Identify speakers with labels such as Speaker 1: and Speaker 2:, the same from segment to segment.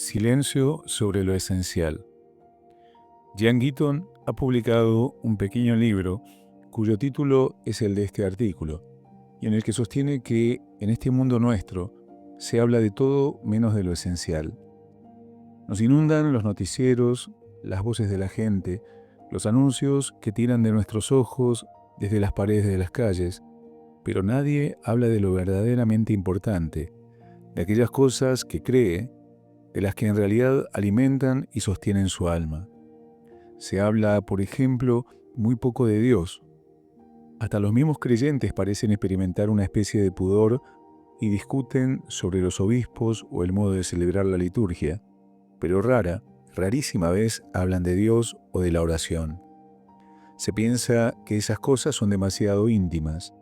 Speaker 1: Silencio sobre lo esencial. Jan Gitton ha publicado un pequeño libro cuyo título es el de este artículo, y en el que sostiene que en este mundo nuestro se habla de todo menos de lo esencial. Nos inundan los noticieros, las voces de la gente, los anuncios que tiran de nuestros ojos desde las paredes de las calles, pero nadie habla de lo verdaderamente importante, de aquellas cosas que cree, de las que en realidad alimentan y sostienen su alma. Se habla, por ejemplo, muy poco de Dios. Hasta los mismos creyentes parecen experimentar una especie de pudor y discuten sobre los obispos o el modo de celebrar la liturgia, pero rarísima vez hablan de Dios o de la oración. Se piensa que esas cosas son demasiado íntimas,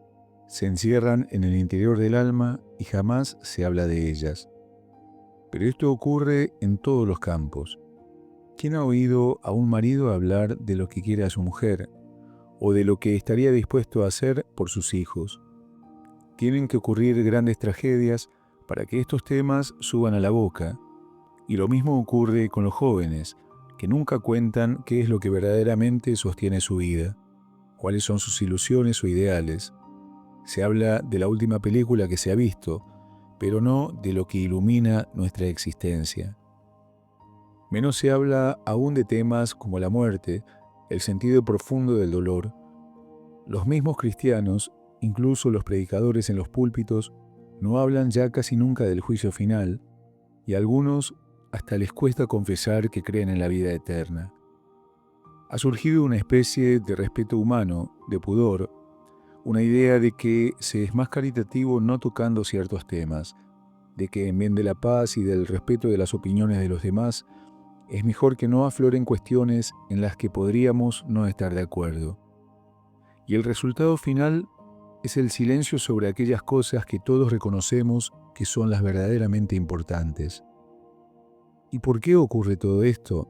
Speaker 1: se encierran en el interior del alma y jamás se habla de ellas. Pero esto ocurre en todos los campos. ¿Quién ha oído a un marido hablar de lo que quiere a su mujer o de lo que estaría dispuesto a hacer por sus hijos? Tienen que ocurrir grandes tragedias para que estos temas suban a la boca, y lo mismo ocurre con los jóvenes, que nunca cuentan qué es lo que verdaderamente sostiene su vida, cuáles son sus ilusiones o ideales. Se habla de la última película que se ha visto, pero no de lo que ilumina nuestra existencia. Menos se habla aún de temas como la muerte, el sentido profundo del dolor. Los mismos cristianos, incluso los predicadores en los púlpitos, no hablan ya casi nunca del juicio final, y a algunos hasta les cuesta confesar que creen en la vida eterna. Ha surgido una especie de respeto humano, de pudor, una idea de que se es más caritativo no tocando ciertos temas, de que en bien de la paz y del respeto de las opiniones de los demás, es mejor que no afloren cuestiones en las que podríamos no estar de acuerdo. Y el resultado final es el silencio sobre aquellas cosas que todos reconocemos que son las verdaderamente importantes. ¿Y por qué ocurre todo esto?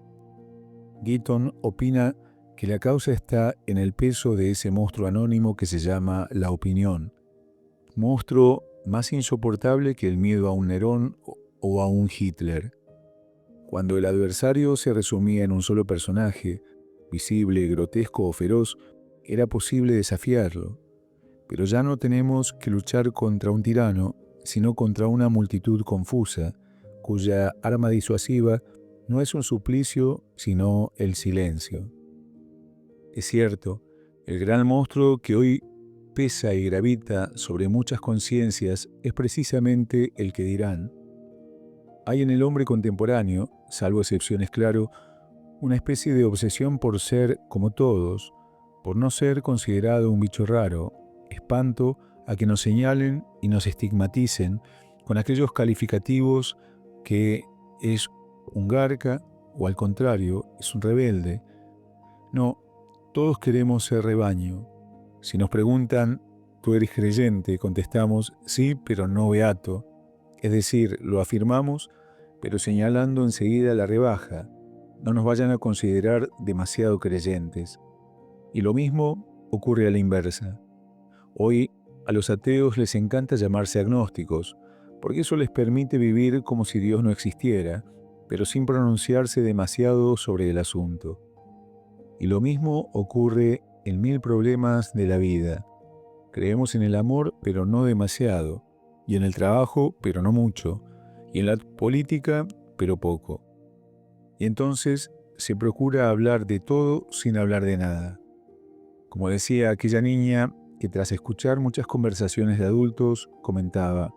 Speaker 1: Gitton opina que la causa está en el peso de ese monstruo anónimo que se llama la opinión, monstruo más insoportable que el miedo a un Nerón o a un Hitler. Cuando el adversario se resumía en un solo personaje, visible, grotesco o feroz, era posible desafiarlo. Pero ya no tenemos que luchar contra un tirano, sino contra una multitud confusa, cuya arma disuasiva no es un suplicio, sino el silencio. Es cierto, el gran monstruo que hoy pesa y gravita sobre muchas conciencias es precisamente el que dirán. Hay en el hombre contemporáneo, salvo excepciones claro, una especie de obsesión por ser como todos, por no ser considerado un bicho raro, espanto a que nos señalen y nos estigmaticen con aquellos calificativos que es un garca o al contrario, es un rebelde. No, todos queremos ser rebaño. Si nos preguntan, ¿tú eres creyente?, contestamos, sí, pero no beato. Es decir, lo afirmamos, pero señalando enseguida la rebaja. No nos vayan a considerar demasiado creyentes. Y lo mismo ocurre a la inversa. Hoy a los ateos les encanta llamarse agnósticos, porque eso les permite vivir como si Dios no existiera, pero sin pronunciarse demasiado sobre el asunto. Y lo mismo ocurre en mil problemas de la vida. Creemos en el amor, pero no demasiado, y en el trabajo, pero no mucho, y en la política, pero poco. Y entonces se procura hablar de todo sin hablar de nada. Como decía aquella niña que tras escuchar muchas conversaciones de adultos comentaba,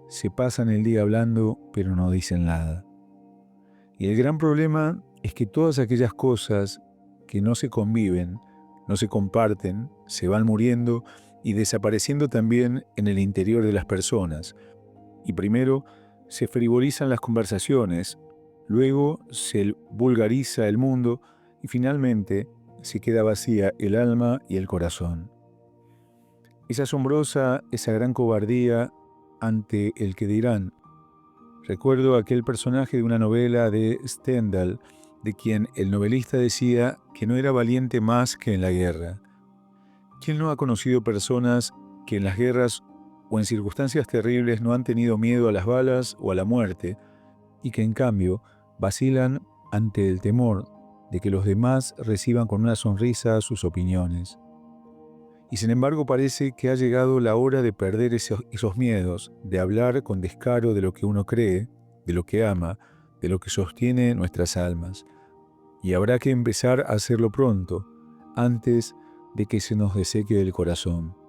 Speaker 1: se pasan el día hablando, pero no dicen nada. Y el gran problema es que todas aquellas cosas que no se conviven, no se comparten, se van muriendo y desapareciendo también en el interior de las personas. Y primero se frivolizan las conversaciones, luego se vulgariza el mundo y finalmente se queda vacía el alma y el corazón. Es asombrosa esa gran cobardía ante el que dirán. Recuerdo aquel personaje de una novela de Stendhal, de quien el novelista decía que no era valiente más que en la guerra. ¿Quién no ha conocido personas que en las guerras o en circunstancias terribles no han tenido miedo a las balas o a la muerte, y que en cambio vacilan ante el temor de que los demás reciban con una sonrisa sus opiniones. Y sin embargo parece que ha llegado la hora de perder esos miedos, de hablar con descaro de lo que uno cree, de lo que ama, de lo que sostiene nuestras almas. Y habrá que empezar a hacerlo pronto, antes de que se nos deseque el corazón.